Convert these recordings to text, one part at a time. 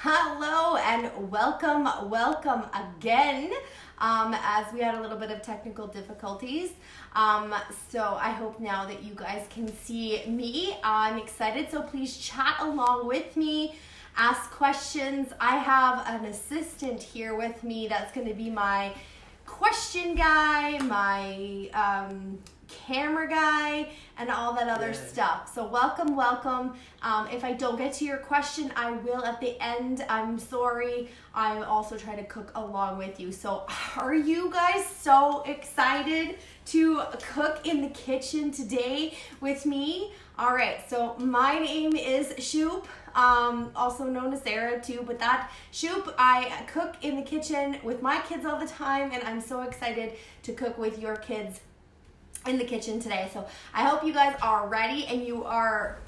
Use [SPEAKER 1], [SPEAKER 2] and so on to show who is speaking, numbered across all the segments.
[SPEAKER 1] Hello and welcome again. As we had a little bit of technical difficulties. So I hope now that you guys can see me. I'm excited, so please chat along with me. Ask questions. I have an assistant here with me that's going to be my question guy, my camera guy, and all that other stuff. So welcome. If I don't get to your question, I will at the end. I'm sorry. I also try to cook along with you. So are you guys so excited to cook in the kitchen today with me? All right, so my name is SHOOP, also known as Sarah too, but that SHOOP, I cook in the kitchen with my kids all the time, and I'm so excited to cook with your kids in the kitchen today. So I hope you guys are ready and you are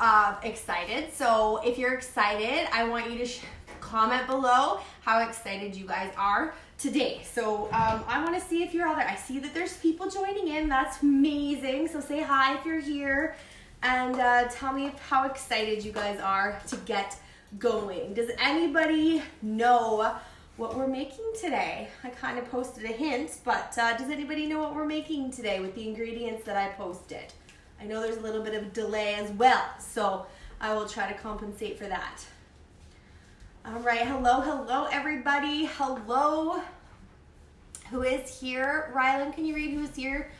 [SPEAKER 1] excited. So if you're excited, I want you to comment below how excited you guys are today. So I want to see if you're all there. I see that there's people joining in. That's amazing. So say hi if you're here and tell me how excited you guys are to get going. Does anybody know what we're making today? I kind of posted a hint, but does anybody know what we're making today with the ingredients that I posted? I know there's a little bit of delay as well, so I will try to compensate for that. All right, hello everybody. Hello. Who is here? Rylan, can you read who's here?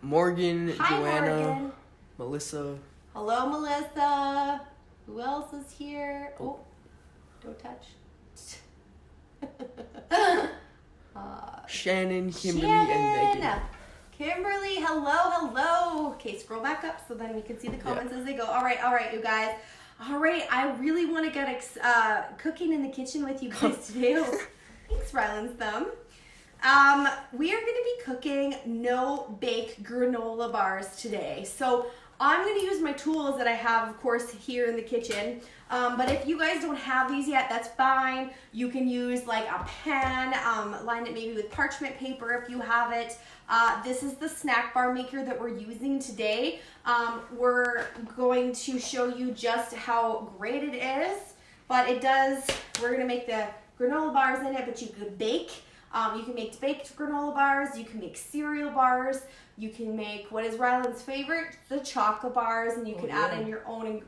[SPEAKER 2] Morgan,
[SPEAKER 1] Hi,
[SPEAKER 2] Joanna,
[SPEAKER 1] Morgan.
[SPEAKER 2] Melissa.
[SPEAKER 1] Hello, Melissa. Who else is here? Oh, don't touch.
[SPEAKER 2] Shannon, Kimberly,
[SPEAKER 1] Shannon.
[SPEAKER 2] and Megan.
[SPEAKER 1] Kimberly, hello. Okay, scroll back up so then we can see the comments as they go. All right, you guys. All right, I really want to get cooking in the kitchen with you guys today. Oh, thanks, Ryland's thumb. We are going to be cooking no-bake granola bars today. So I'm going to use my tools that I have, of course, here in the kitchen. But if you guys don't have these yet, that's fine. You can use like a pan, line it maybe with parchment paper if you have it. This is the snack bar maker that we're using today. We're going to show you just how great it is. But we're going to make the granola bars in it, but you could bake. You can make baked granola bars, you can make cereal bars, you can make what is Ryland's favorite, the chocolate bars, and you can add in your own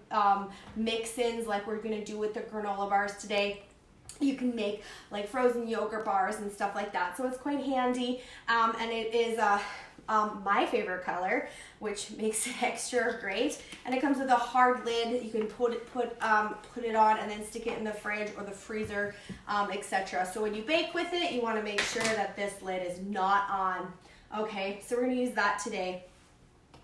[SPEAKER 1] mix-ins like we're going to do with the granola bars today. You can make like frozen yogurt bars and stuff like that, so it's quite handy, and it is my favorite color, which makes it extra great. And it comes with a hard lid. You can put it on and then stick it in the fridge or the freezer, etc. So when you bake with it, you want to make sure that this lid is not on. Okay, so we're going to use that today.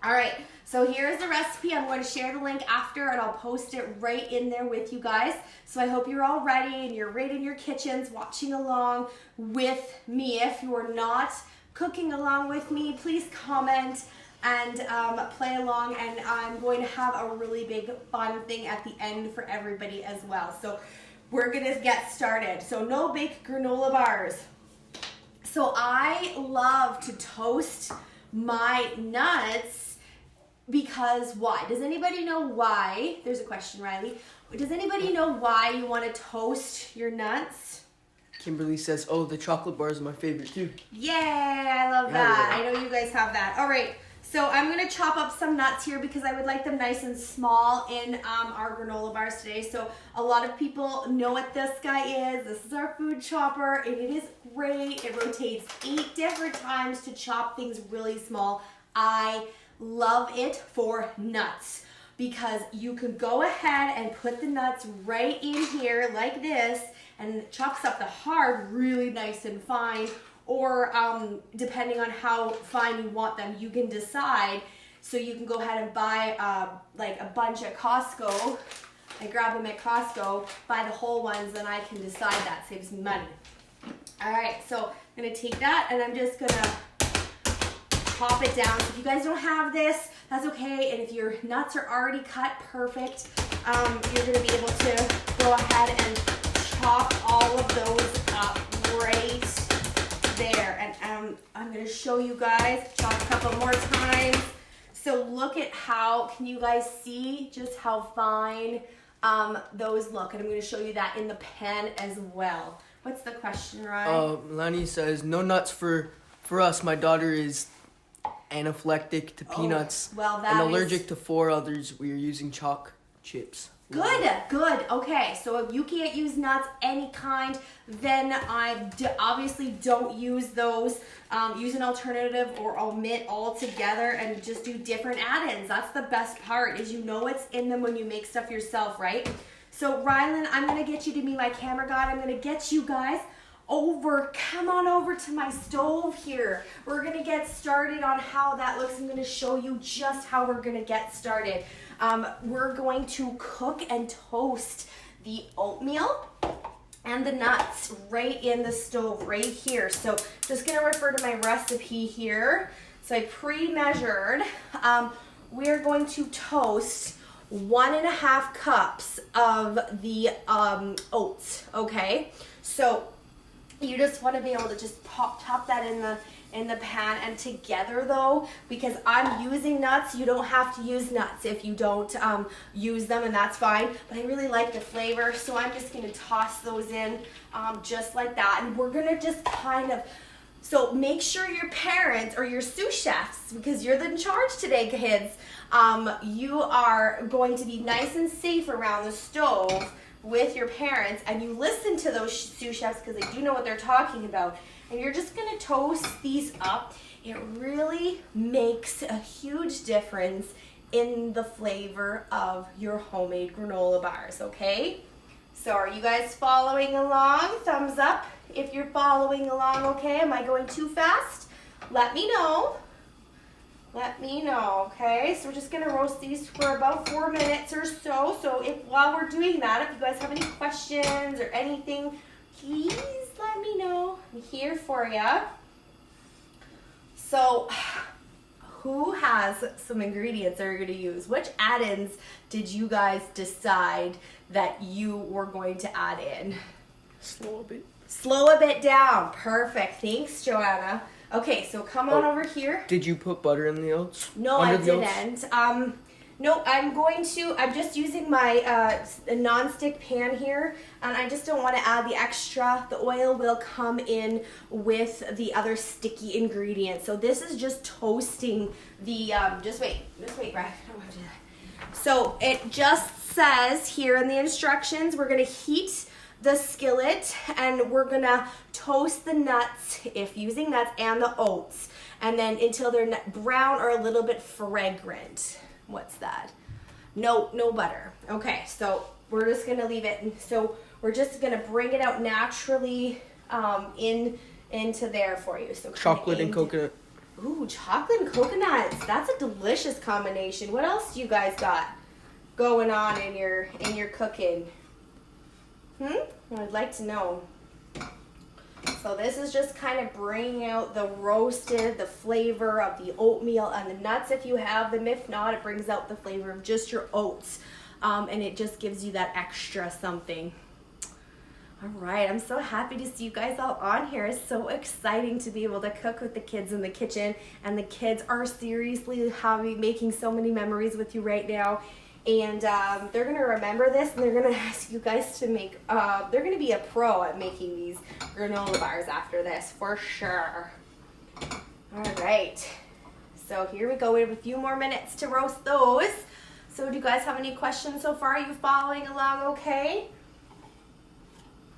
[SPEAKER 1] All right, so here's the recipe. I'm going to share the link after and I'll post it right in there with you guys. So I hope you're all ready and you're right in your kitchens watching along with me. If you are not cooking along with me, please comment and play along, and I'm going to have a really big fun thing at the end for everybody as well. So we're gonna get started. So no bake granola bars. So I love to toast my nuts because why? Does anybody know why? There's a question, Riley. Does anybody know why you want to toast your nuts?
[SPEAKER 2] Kimberly says, oh, the chocolate bars are my favorite too.
[SPEAKER 1] Yeah, I love that. I know you guys have that. All right, so I'm going to chop up some nuts here because I would like them nice and small in our granola bars today. So a lot of people know what this guy is. This is our food chopper, and it is great. It rotates 8 different times to chop things really small. I love it for nuts because you can go ahead and put the nuts right in here like this, and it chops up the hard really nice and fine, or depending on how fine you want them, you can decide. So you can go ahead and buy like a bunch at Costco. I grab them at Costco, buy the whole ones, and I can decide. That saves me money. All right, so I'm gonna take that and I'm just gonna chop it down. So if you guys don't have this, that's okay. And if your nuts are already cut perfect, you're gonna be able to go ahead and chop all of those up right there. And I'm going to show you guys, chop a couple more times. So look at how, can you guys see just how fine those look. And I'm going to show you that in the pan as well. What's the question, Ryan?
[SPEAKER 2] Lani says, no nuts for us. My daughter is anaphylactic to peanuts
[SPEAKER 1] well,
[SPEAKER 2] and allergic to 4 others. We are using chalk chips.
[SPEAKER 1] Good. Okay, so if you can't use nuts any kind, then I obviously don't use those. Use an alternative or omit altogether and just do different add-ins. That's the best part, is you know what's in them when you make stuff yourself, right? So Rylan, I'm going to get you to be my camera guy. I'm going to get you guys come on over to my stove here. We're going to get started on how that looks. I'm going to show you just how we're going to get started. We're going to cook and toast the oatmeal and the nuts right in the stove right here. So just going to refer to my recipe here. So I pre-measured. We're going to toast 1.5 cups of the oats, okay? So you just want to be able to just top that in the pan. And together though, because I'm using nuts, you don't have to use nuts if you don't use them, and that's fine. But I really like the flavor, so I'm just going to toss those in just like that. And we're going to just so make sure your parents or your sous chefs, because you're in charge today, kids, you are going to be nice and safe around the stove with your parents, and you listen to those sous chefs because they do know what they're talking about. And you're just going to toast these up. It really makes a huge difference in the flavor of your homemade granola bars, okay? So are you guys following along? Thumbs up if you're following along, okay? Am I going too fast? Let me know. Let me know, okay? So we're just gonna roast these for about 4 minutes or so. So while we're doing that, if you guys have any questions or anything, please let me know. I'm here for you. So who has some ingredients that you're gonna use? Which add-ins did you guys decide that you were going to add in?
[SPEAKER 2] Slow a bit.
[SPEAKER 1] Slow a bit down. Perfect. Thanks, Joanna. Okay, so come on over here.
[SPEAKER 2] Did you put butter in the oats?
[SPEAKER 1] No, I didn't. No, I'm just using my non-stick pan here, and I just don't want to add the extra. The oil will come in with the other sticky ingredients. So this is just toasting the, just wait, Brad. I don't want to do that. So it just says here in the instructions, we're going to heat the skillet and we're gonna toast the nuts, if using nuts, and the oats, and then until they're brown or a little bit fragrant. What's that? No butter. Okay, so we're just gonna leave it, and so we're just gonna bring it out naturally into there for you. So
[SPEAKER 2] chocolate and coconut.
[SPEAKER 1] Ooh, chocolate and coconuts. That's a delicious combination. What else do you guys got going on in your cooking? I'd like to know. So this is just kind of bringing out the roasted, the flavor of the oatmeal and the nuts if you have them. If not, it brings out the flavor of just your oats. And it just gives you that extra something. All right, I'm so happy to see you guys all on here. It's so exciting to be able to cook with the kids in the kitchen. And the kids are seriously making so many memories with you right now. And they're going to remember this, and they're going to ask you guys to make, they're going to be a pro at making these granola bars after this, for sure. All right. So here we go. We have a few more minutes to roast those. So do you guys have any questions so far? Are you following along okay?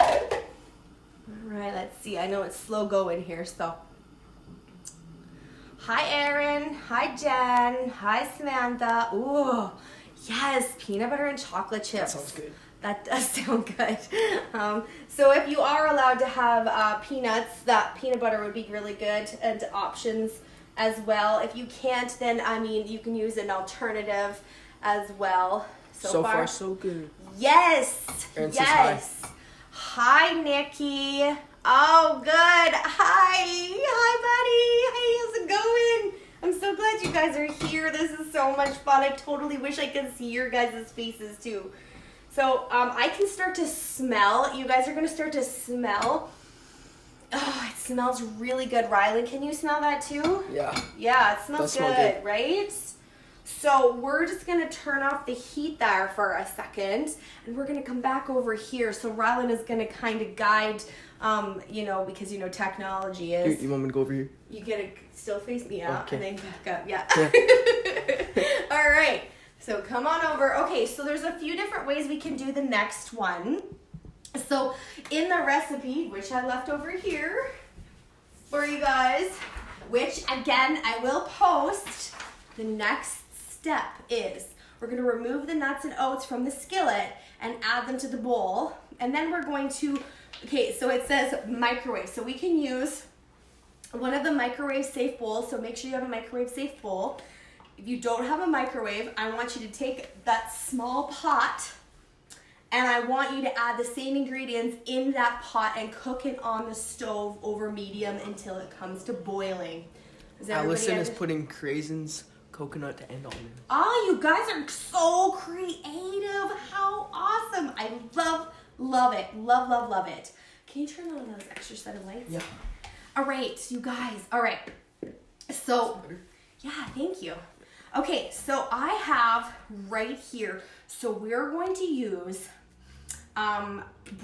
[SPEAKER 1] All right, let's see. I know it's slow going here, so. Hi, Erin. Hi, Jen. Hi, Samantha. Ooh. Yes, peanut butter and chocolate chips.
[SPEAKER 2] That sounds good.
[SPEAKER 1] That does sound good. So if you are allowed to have peanuts, that peanut butter would be really good, and options as well. If you can't, then, I mean, you can use an alternative as well.
[SPEAKER 2] So far, so good.
[SPEAKER 1] Yes.
[SPEAKER 2] Erin
[SPEAKER 1] yes.
[SPEAKER 2] Says
[SPEAKER 1] hi, Nikki. Oh, good. Hi. Hi, buddy. Hey, how's it going? I'm so glad you guys are here. This is so much fun. I totally wish I could see your guys' faces too. So I can start to smell. You guys are going to start to smell. Oh, it smells really good. Rylan, can you smell that too?
[SPEAKER 2] Yeah.
[SPEAKER 1] Yeah, it smells good, right? So we're just gonna turn off the heat there for a second, and we're gonna come back over here. So Rylan is gonna kind of guide, you know, because you know technology is.
[SPEAKER 2] You want me to go over here?
[SPEAKER 1] You gotta still face me out,
[SPEAKER 2] Okay.
[SPEAKER 1] and then back up. Yeah. All right. So come on over. Okay. So there's a few different ways we can do the next one. So in the recipe, which I left over here for you guys, which again I will post, the next step is we're going to remove the nuts and oats from the skillet and add them to the bowl. And then we're going to, okay, so it says microwave. So we can use one of the microwave safe bowls. So make sure you have a microwave safe bowl. If you don't have a microwave, I want you to take that small pot and I want you to add the same ingredients in that pot and cook it on the stove over medium until it comes to boiling.
[SPEAKER 2] Allison is putting craisins, coconut, and almonds.
[SPEAKER 1] Oh, you guys are so creative. How awesome. I love it. Love it. Can you turn on those extra set of lights?
[SPEAKER 2] Yeah.
[SPEAKER 1] All right, you guys. All right. So, yeah, thank you. Okay, so I have right here. So we're going to use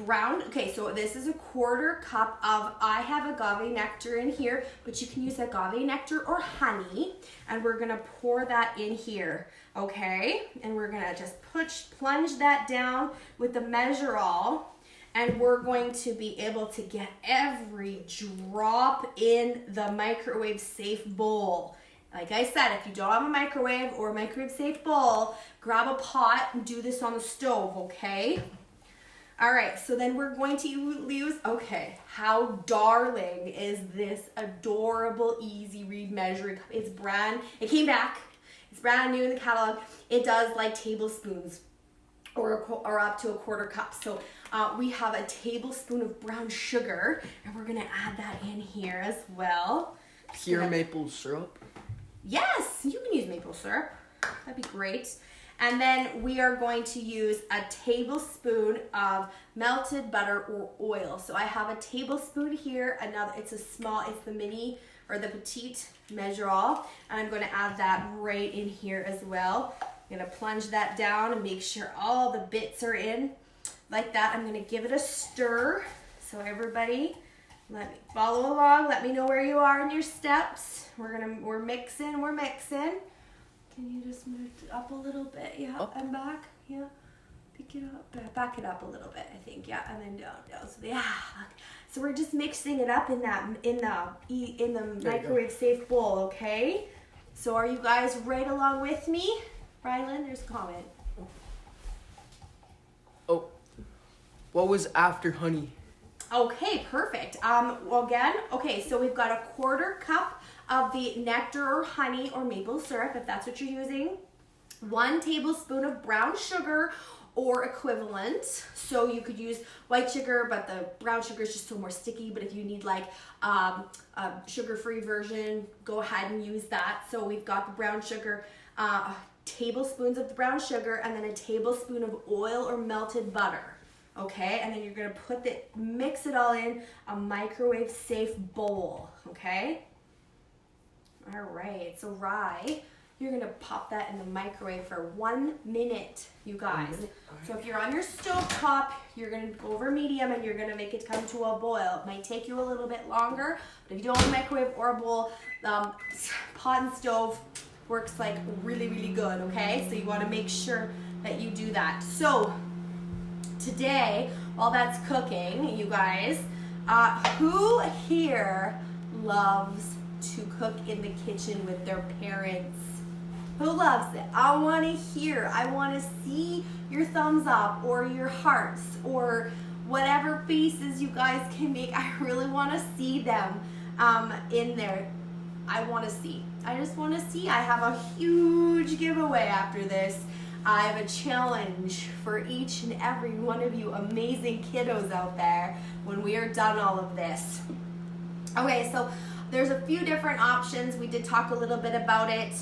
[SPEAKER 1] brown, okay, so this is a 1/4 cup of, I have agave nectar in here, but you can use agave nectar or honey, and we're gonna pour that in here, okay? And we're gonna just plunge that down with the measure all, and we're going to be able to get every drop in the microwave safe bowl. Like I said, if you don't have a microwave or a microwave safe bowl, grab a pot and do this on the stove, okay? All right, so then we're going to use, okay, how darling is this adorable easy read measuring cup? It's it came back, it's brand new in the catalog. It does like tablespoons or up to a 1/4 cup. So we have a tablespoon of brown sugar, and we're gonna add that in here as well.
[SPEAKER 2] Pure maple syrup.
[SPEAKER 1] Yes, you can use maple syrup. That'd be great. And then we are going to use a tablespoon of melted butter or oil. So I have a tablespoon here. It's the mini or the petite measure all. And I'm going to add that right in here as well. I'm going to plunge that down and make sure all the bits are in like that. I'm going to give it a stir. So everybody, let me follow along. Let me know where you are in your steps. We're mixing. Can you just move it up a little bit? Yeah,
[SPEAKER 2] up.
[SPEAKER 1] And back. Yeah, pick it up. Back it up a little bit, I think. Yeah, and then down. So yeah. So we're just mixing it up in the microwave safe bowl, okay? So are you guys right along with me? Rylan, there's a comment.
[SPEAKER 2] Oh, what was after honey?
[SPEAKER 1] Okay, perfect. Well, again, okay, so we've got a 1/4 cup of the nectar or honey or maple syrup, if that's what you're using. 1 tablespoon of brown sugar or equivalent. So you could use white sugar, but the brown sugar is just so more sticky. But if you need like a sugar-free version, go ahead and use that. So we've got the brown sugar, tablespoons of the brown sugar, and then a tablespoon of oil or melted butter. Okay, and then you're gonna mix it all in a microwave safe bowl, okay? All right, so rye, you're gonna pop that in the microwave for 1 minute, you guys. So if you're on your stove top, you're gonna go over medium and you're gonna make it come to a boil. It might take you a little bit longer, but if you don't have a microwave or a bowl, pot and stove works like really, really good, okay? So you wanna make sure that you do that. So today, while that's cooking, you guys, who here loves to cook in the kitchen with their parents? Who loves it? I want to hear. I want to see your thumbs up or your hearts or whatever faces you guys can make. I really want to see them in there. I want to see. I just want to see. I have a huge giveaway after this. I have a challenge for each and every one of you amazing kiddos out there when we are done all of this. Okay, so there's a few different options. We did talk a little bit about it.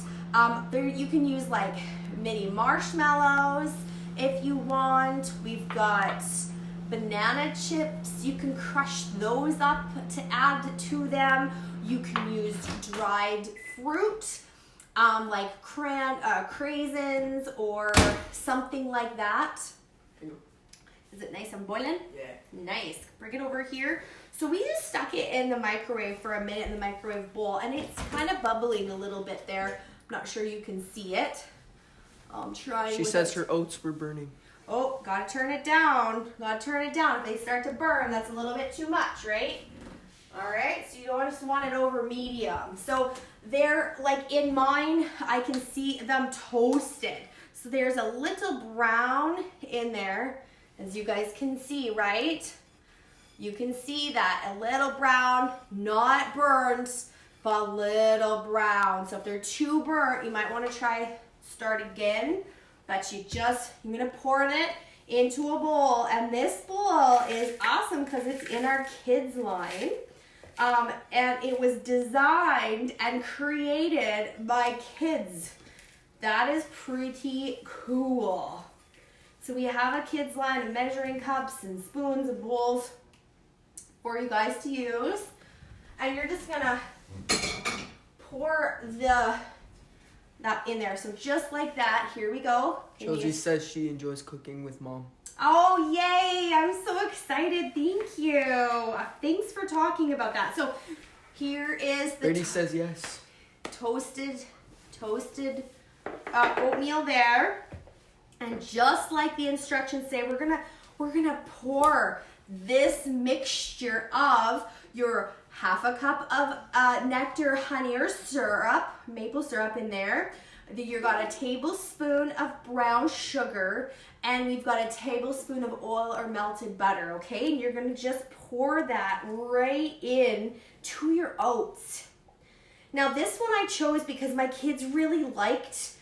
[SPEAKER 1] You can use like mini marshmallows if you want. We've got banana chips. You can crush those up to add to them. You can use dried fruit. like craisins or something like that. Is it nice and boiling?
[SPEAKER 2] Yeah.
[SPEAKER 1] Nice. Bring it over here. So we just stuck it in the microwave for a minute in the microwave bowl, and it's kind of bubbling a little bit there. I'm not sure you can see it. I'm trying.
[SPEAKER 2] She says her oats were burning.
[SPEAKER 1] Oh, gotta turn it down. Gotta turn it down. If they start to burn, that's a little bit too much, right? All right, so you don't just want it over medium. So they're like in mine, I can see them toasted. So there's a little brown in there, as you guys can see, right? You can see that, a little brown, not burnt, but a little brown. So if they're too burnt, you might want to try start again. But you're gonna pour it into a bowl, and this bowl is awesome because it's in our kids line. And it was designed and created by kids. That is pretty cool. So we have a kids line of measuring cups and spoons and bowls for you guys to use. And you're just gonna pour that in there. So just like that, here we go.
[SPEAKER 2] Josie says she enjoys cooking with mom.
[SPEAKER 1] Oh, yay. I'm so excited. Thank you. Thanks for talking about that. So here is the
[SPEAKER 2] Brady says yes.
[SPEAKER 1] Toasted oatmeal there. And just like the instructions say, we're gonna pour this mixture of your half a cup of nectar, honey, or syrup, maple syrup in there. You've got a tablespoon of brown sugar, and we've got a tablespoon of oil or melted butter, okay? And you're gonna just pour that right in to your oats. Now this one I chose because my kids really liked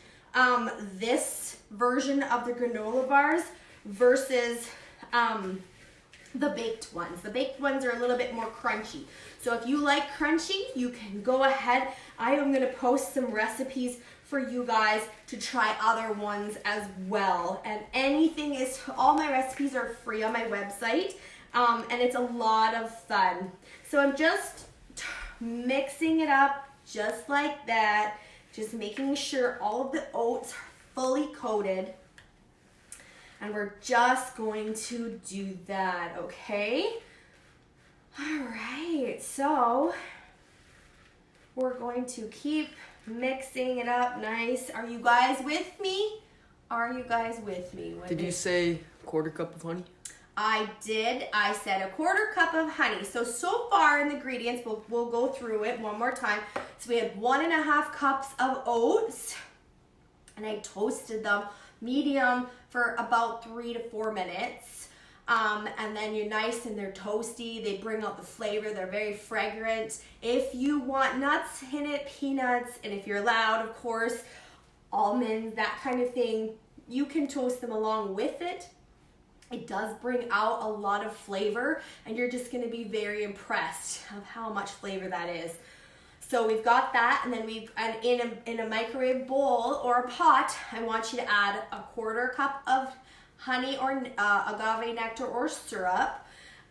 [SPEAKER 1] this version of the granola bars versus the baked ones. The baked ones are a little bit more crunchy. So if you like crunchy, you can go ahead. I am gonna post some recipes for you guys to try other ones as well. And all my recipes are free on my website, and it's a lot of fun. So I'm just mixing it up just like that, just making sure all of the oats are fully coated. And we're just going to do that, okay? All right, so we're going to keep mixing it up nice. Are you guys with me? Are you guys with me?
[SPEAKER 2] Did you say quarter cup of honey?
[SPEAKER 1] I did. I said a quarter cup of honey. So far in the ingredients, we'll go through it one more time. So we had 1.5 cups of oats, and I toasted them medium for about 3 to 4 minutes. And then you're nice and they're toasty. They bring out the flavor. They're very fragrant. If you want nuts in it, peanuts, and if you're allowed, of course, almonds, that kind of thing, you can toast them along with it. It does bring out a lot of flavor, and you're just gonna be very impressed of how much flavor that is. So we've got that, and then in a microwave bowl or a pot, I want you to add a quarter cup of honey or agave nectar or syrup,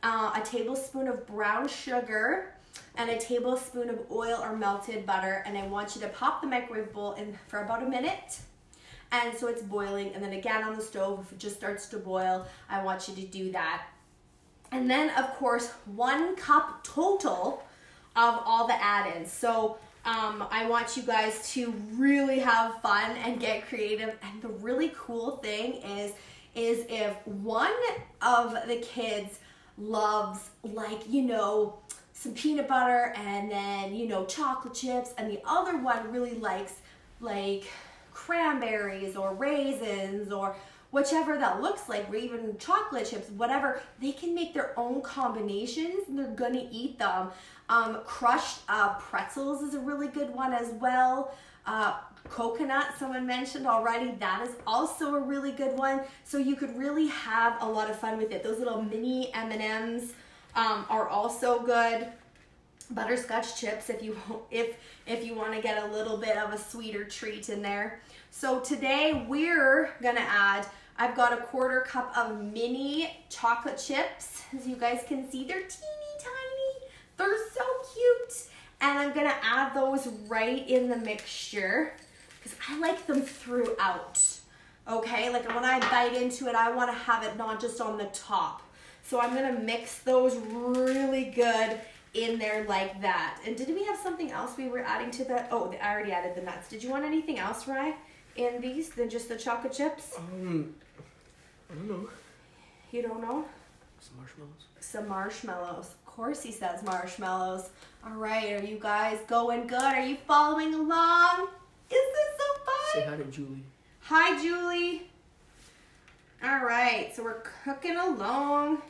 [SPEAKER 1] a tablespoon of brown sugar, and a tablespoon of oil or melted butter. And I want you to pop the microwave bowl in for about a minute. And so it's boiling, and then again on the stove, if it just starts to boil, I want you to do that. And then, of course, 1 cup total of all the add-ins. So I want you guys to really have fun and get creative. And the really cool thing is if one of the kids loves, like, some peanut butter and then, chocolate chips, and the other one really likes, like, cranberries or raisins or whichever that looks like, or even chocolate chips, whatever, they can make their own combinations and they're gonna eat them. Crushed pretzels is a really good one as well. Coconut, someone mentioned already, that is also a really good one. So you could really have a lot of fun with it. Those little mini M&Ms are also good. Butterscotch chips if you want to get a little bit of a sweeter treat in there. So today we're gonna add, I've got a quarter cup of mini chocolate chips. As you guys can see, they're teeny tiny. They're so cute. And I'm gonna add those right in the mixture. because I like them throughout. Okay, like when I bite into it, I want to have it not just on the top. So I'm gonna mix those really good in there like that. And did we have something else we were adding to that? Oh, I already added the nuts. Did you want anything else, Rye, in these than just the chocolate chips?
[SPEAKER 2] I don't know.
[SPEAKER 1] You don't know?
[SPEAKER 2] Some marshmallows.
[SPEAKER 1] Some marshmallows. Of course he says marshmallows. All right, are you guys going good? Are you following along? Is this so fun?
[SPEAKER 2] Say hi to Julie.
[SPEAKER 1] Hi, Julie. All right, so we're cooking along.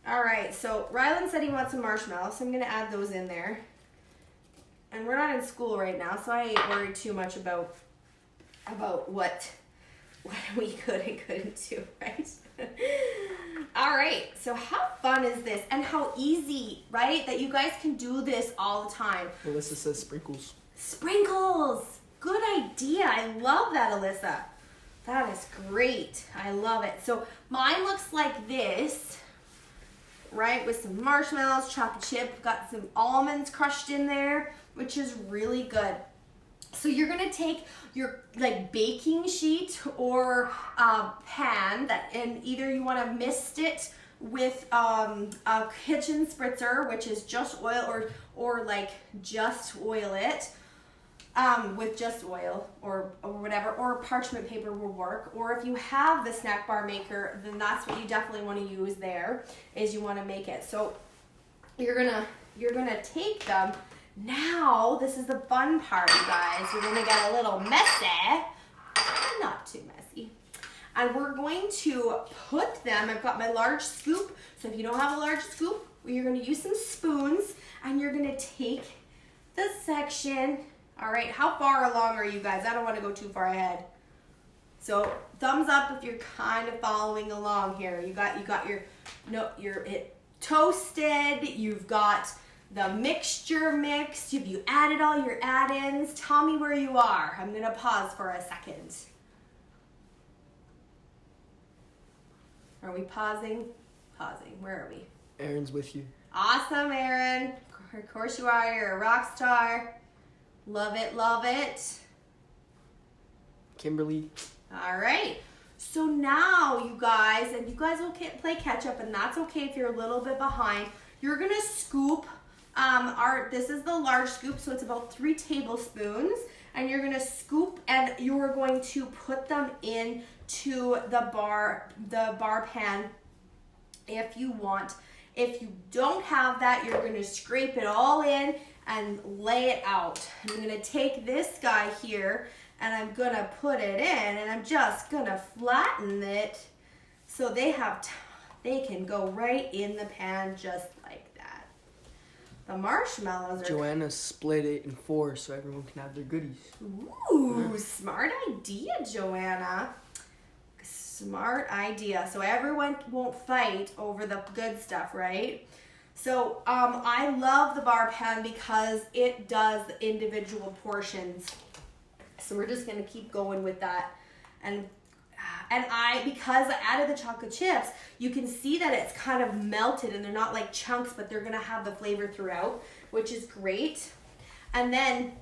[SPEAKER 1] All right, so Rylan said he wants some marshmallows, so I'm gonna add those in there. And we're not in school right now, so I ain't worried too much about what we could and couldn't do, right? All right, so how fun is this? And how easy, right? That you guys can do this all the time.
[SPEAKER 2] Alyssa says sprinkles.
[SPEAKER 1] Sprinkles! Good idea. I love that, Alyssa. That is great. I love it. So mine looks like this, right? With some marshmallows, chocolate chip, got some almonds crushed in there, which is really good. So you're gonna take your like baking sheet or pan that, and either you want to mist it with a kitchen spritzer, which is just oil, or like just oil it with just oil or whatever, or parchment paper will work. Or if you have the snack bar maker, then that's what you definitely want to use there, is you want to make it. So you're gonna take them. Now, this is the fun part, you guys. We're gonna get a little messy, not too messy. And we're going to put them, I've got my large scoop, so if you don't have a large scoop, you're gonna use some spoons, and you're gonna take the section. All right, how far along are you guys? I don't wanna go too far ahead. So thumbs up if you're kind of following along here. You got it toasted, you've got the mixture mixed, have you added all your add-ins? Tell me where you are. I'm gonna pause for a second. Are we pausing? Pausing, where are we?
[SPEAKER 2] Aaron's with you.
[SPEAKER 1] Awesome, Aaron. Of course you are, you're a rock star. Love it, love it.
[SPEAKER 2] Kimberly.
[SPEAKER 1] All right, so now you guys, and you guys will play catch up, and that's okay if you're a little bit behind. You're gonna scoop, this is the large scoop, so it's about 3 tablespoons, and you're gonna scoop, and you're going to put them into the bar pan if you want. If you don't have that, you're gonna scrape it all in and lay it out. I'm gonna take this guy here, and I'm gonna put it in, and I'm just gonna flatten it so they can go right in the pan just like that. The marshmallows are...
[SPEAKER 2] Joanna split it in 4 so everyone can have their goodies.
[SPEAKER 1] Ooh, smart idea, Joanna. Smart idea. So everyone won't fight over the good stuff, right? So I love the bar pan because it does the individual portions. So we're just gonna keep going with that. And because I added the chocolate chips, you can see that it's kind of melted and they're not like chunks, but they're gonna have the flavor throughout, which is great. And then,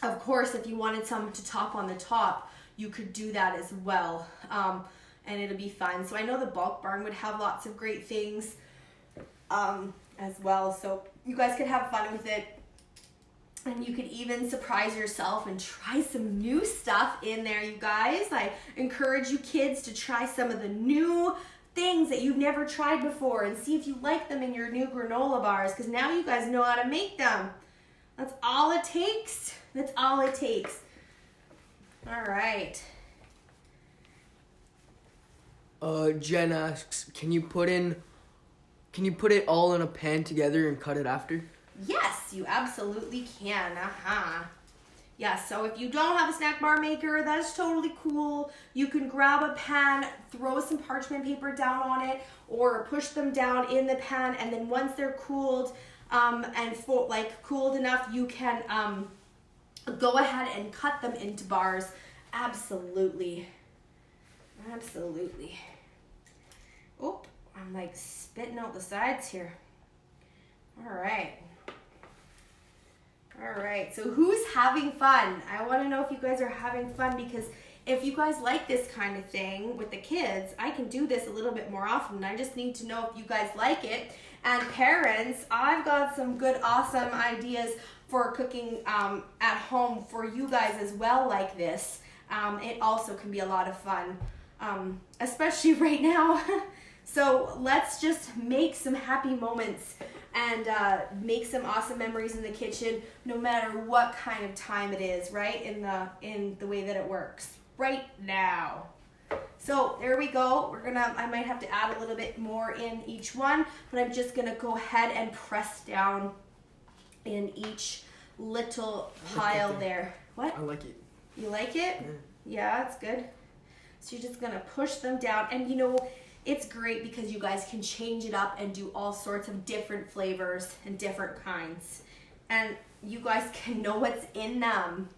[SPEAKER 1] of course, if you wanted some to top on the top, you could do that as well. And it'll be fun. So I know the bulk barn would have lots of great things as well. So you guys could have fun with it. And you could even surprise yourself and try some new stuff in there, you guys. I encourage you kids to try some of the new things that you've never tried before and see if you like them in your new granola bars, because now you guys know how to make them. That's all it takes. That's all it takes. All right.
[SPEAKER 2] Jen asks, can you put it all in a pan together and cut it after?
[SPEAKER 1] Yes, you absolutely can. Yes, so if you don't have a snack bar maker, that's totally cool. You can grab a pan, throw some parchment paper down on it, or push them down in the pan, and then once they're cooled cooled enough, you can go ahead and cut them into bars. Absolutely. Absolutely. Oh, I'm like spitting out the sides here. All right. All right, so who's having fun? I want to know if you guys are having fun, because if you guys like this kind of thing with the kids, I can do this a little bit more often. I just need to know if you guys like it. And parents, I've got some good, awesome ideas for cooking at home for you guys as well like this. It also can be a lot of fun, especially right now. So let's just make some happy moments and make some awesome memories in the kitchen, no matter what kind of time it is, right? In the way that it works right now. So there we go. I might have to add a little bit more in each one, but I'm just gonna go ahead and press down in each little pile there. What?
[SPEAKER 2] I like it.
[SPEAKER 1] You like it?
[SPEAKER 2] Yeah,
[SPEAKER 1] it's good. So you're just gonna push them down, and it's great because you guys can change it up and do all sorts of different flavors and different kinds, and you guys can know what's in them.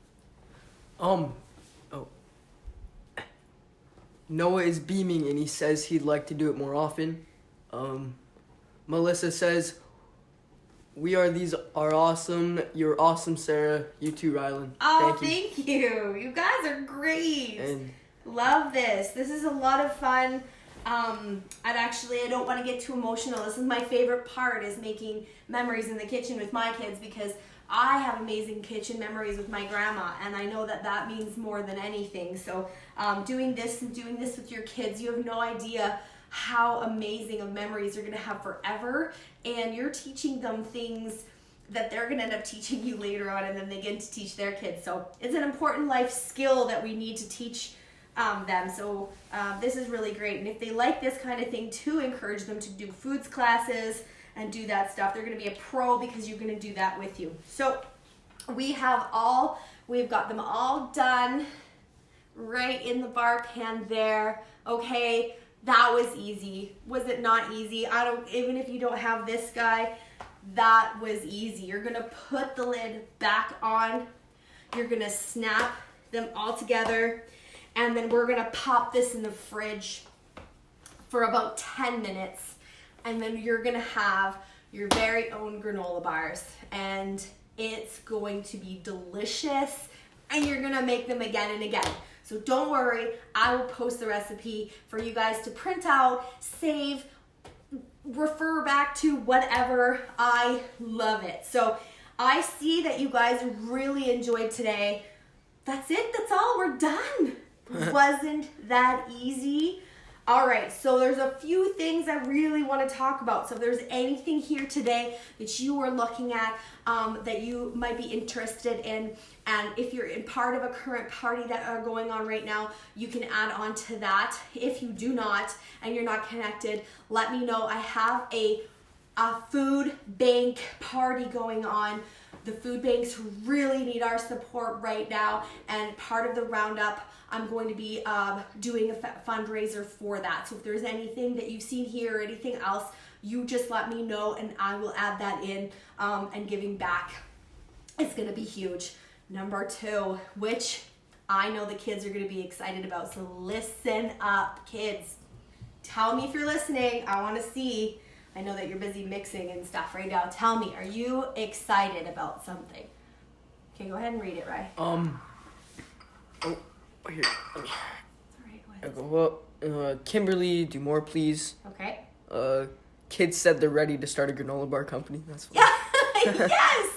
[SPEAKER 2] Noah is beaming and he says he'd like to do it more often. Melissa says, these are awesome. You're awesome, Sarah. You too, Rylan.
[SPEAKER 1] Oh, thank you. You guys are great.
[SPEAKER 2] And
[SPEAKER 1] love this. This is a lot of fun. I don't want to get too emotional. This is my favorite part, is making memories in the kitchen with my kids, because I have amazing kitchen memories with my grandma, and I know that means more than anything. So doing this with your kids, you have no idea how amazing of memories you're going to have forever, and you're teaching them things that they're going to end up teaching you later on, and then they get to teach their kids. So it's an important life skill that we need to teach them. So this is really great, and if they like this kind of thing too, encourage them to do foods classes and do that stuff. They're going to be a pro because you're going to do that with you. So we've got them all done right in the bar pan there. Okay, that was easy. Was it not easy? Even if you don't have this guy, that was easy. You're going to put the lid back on. You're going to snap them all together, and then we're going to pop this in the fridge for about 10 minutes. And then you're gonna have your very own granola bars, and it's going to be delicious, and you're gonna make them again and again. So don't worry, I will post the recipe for you guys to print out, save, refer back to, whatever. I love it. So I see that you guys really enjoyed today. That's it, that's all, we're done. Wasn't that easy? All right, so there's a few things I really want to talk about. So if there's anything here today that you are looking at that you might be interested in, and if you're in part of a current party that are going on right now, you can add on to that. If you do not and you're not connected, let me know. I have a food bank party going on. The food banks really need our support right now, and part of the roundup, I'm going to be doing a fundraiser for that. So if there's anything that you've seen here or anything else, you just let me know and I will add that in, and giving back. It's gonna be huge. Number 2, which I know the kids are gonna be excited about. So listen up, kids. Tell me if you're listening. I wanna see. I know that you're busy mixing and stuff right now. Tell me, are you excited about something? Okay, go ahead and read it, Ry.
[SPEAKER 2] Here.
[SPEAKER 1] All right, go ahead.
[SPEAKER 2] Kimberly, do more, please.
[SPEAKER 1] Okay.
[SPEAKER 2] Kids said they're ready to start a granola bar company. That's fun.
[SPEAKER 1] Yes!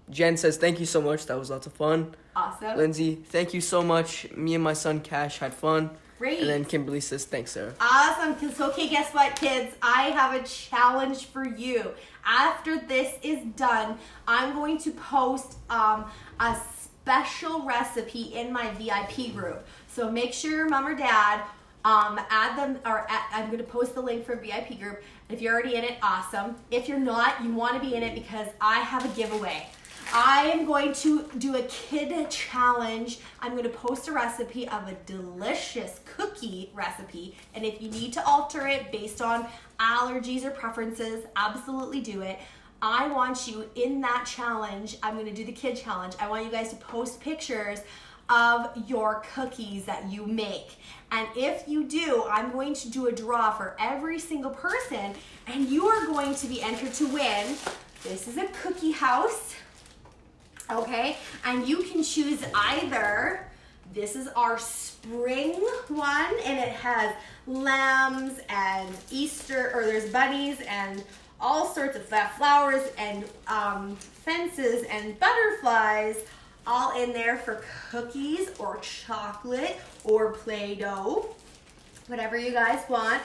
[SPEAKER 2] Jen says, thank you so much. That was lots of fun.
[SPEAKER 1] Awesome.
[SPEAKER 2] Lindsay, thank you so much. Me and my son Cash had fun.
[SPEAKER 1] Great.
[SPEAKER 2] And then Kimberly says, thanks, Sarah.
[SPEAKER 1] Awesome. So, okay, guess what, kids? I have a challenge for you. After this is done, I'm going to post a special recipe in my VIP group. So make sure your mom or dad add them, I'm going to post the link for VIP group. If you're already in it, awesome. If you're not, you want to be in it because I have a giveaway. I am going to do a kid challenge. I'm going to post a recipe of a delicious cookie recipe, and if you need to alter it based on allergies or preferences, absolutely do it. I want you in that challenge. I'm going to do the kid challenge. I want you guys to post pictures of your cookies that you make. And if you do, I'm going to do a draw for every single person, and you are going to be entered to win This is a cookie house, okay? And you can choose either, this is our spring one, and it has lambs and Easter, or there's bunnies and all sorts of flowers and fences and butterflies all in there for cookies or chocolate or Play-Doh, whatever you guys want,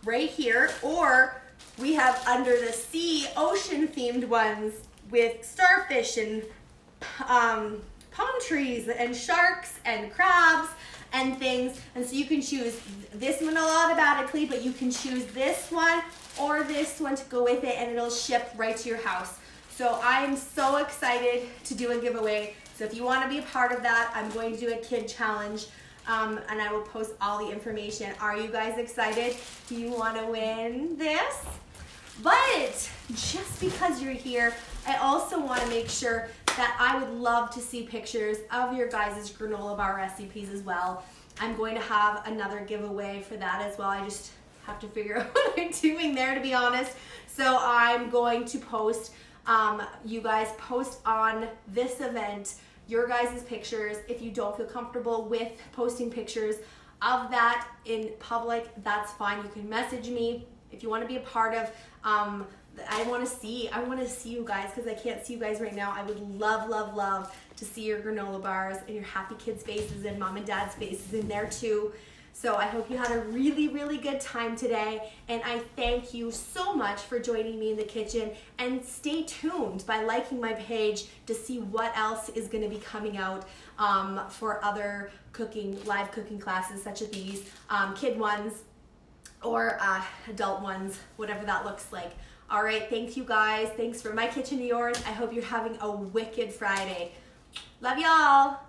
[SPEAKER 1] right here. Or we have under the sea ocean themed ones with starfish and palm trees and sharks and crabs and things. And so you can choose this one automatically, but you can choose this one or this one to go with it, and it'll ship right to your house. So I am so excited to do a giveaway. So if you want to be a part of that, I'm going to do a kid challenge, and I will post all the information. Are you guys excited? Do you want to win this? But just because you're here, I also want to make sure that I would love to see pictures of your guys' granola bar recipes as well. I'm going to have another giveaway for that as well. I just have to figure out what I'm doing there, to be honest. So I'm going to post, you guys post on this event your guys' pictures. If you don't feel comfortable with posting pictures of that in public, that's fine. You can message me. If you want to be a part of, I want to see you guys, because I can't see you guys right now. I would love to see your granola bars and your happy kids' faces and mom and dad's faces in there too. So I hope you had a really good time today, and I thank you so much for joining me in the kitchen. And stay tuned by liking my page to see what else is going to be coming out for other live cooking classes such as these, kid ones or adult ones, whatever that looks like. All right, thank you guys. Thanks for my kitchen to yours. I hope you're having a wicked Friday. Love y'all.